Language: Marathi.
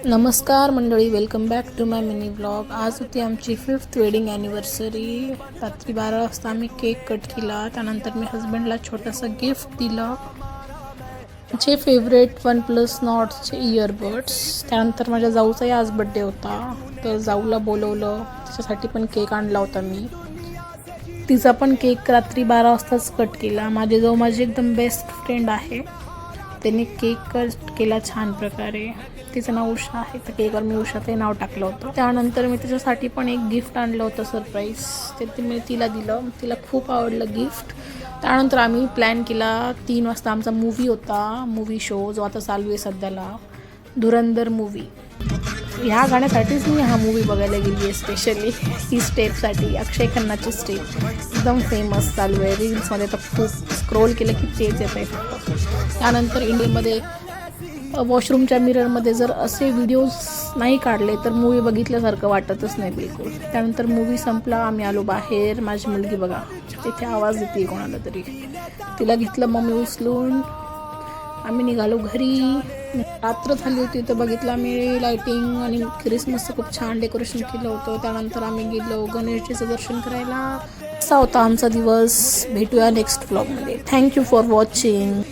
नमस्कार मंडळी, welcome back to my mini blog. आज होती आमची 5th वेडिंग ॲनिव्हर्सरी. रात्री 12 वाजता आम्ही केक कट केला. त्यानंतर मी हस्बंडला छोटंसं गिफ्ट दिलं, माझे फेवरेट OnePlus नॉटचे इयरबड्स. त्यानंतर माझ्या जाऊचाही आज बड्डे होता, तर जाऊला बोलवलं, त्याच्यासाठी पण केक आणला होता मी. तिचा पण केक रात्री 12 वाजताच कट केला. माझी जाऊ माझी एकदम बेस्ट फ्रेंड आहे, त्याने केक कट केला छान प्रकारे. तिचं नाव उषा आहे, तर केकवर मी उषाचे नाव टाकलं होतं. त्यानंतर मी तिच्यासाठी पण एक गिफ्ट आणलं होतं सरप्राईज, ते मी तिला दिलं. तिला खूप आवडलं गिफ्ट. त्यानंतर आम्ही प्लॅन केला, 3 वाजता आमचा मूवी होता, मूवी शो जो आता चालू आहे सध्याला, धुरंधर मूवी. ह्या गाण्यासाठीच मी हा मूवी बघायला गेली आहे स्पेशली. ही स्टेपसाठी, अक्षय खन्नाची स्टेप एकदम फेमस चालू आहे रील्समध्ये, तर खूप स्क्रोल केलं की तेच येत आहे फक्त. त्यानंतर इंडियामध्ये वॉशरूमच्या मिररमध्ये जर असे व्हिडिओज नाही काढले तर मूवी बघितल्यासारखं वाटतच नाही बिलकुल. त्यानंतर मूवी संपला, आम्ही आलो बाहेर. माझी मुलगी बघा तिथे आवाज देते कोणाला तरी, तिला घेतलं मम्मी उचलून, आम्ही निघालो घरी. रात्र झाली होती तर बघितलं आम्ही लाईटिंग आणि क्रिसमसचं खूप छान डेकोरेशन केलं होतं. त्यानंतर आम्ही गेलो गणेशजीचं दर्शन करायला. असा होता आमचा दिवस. भेटूया नेक्स्ट व्लॉगमध्ये. Thank you for watching.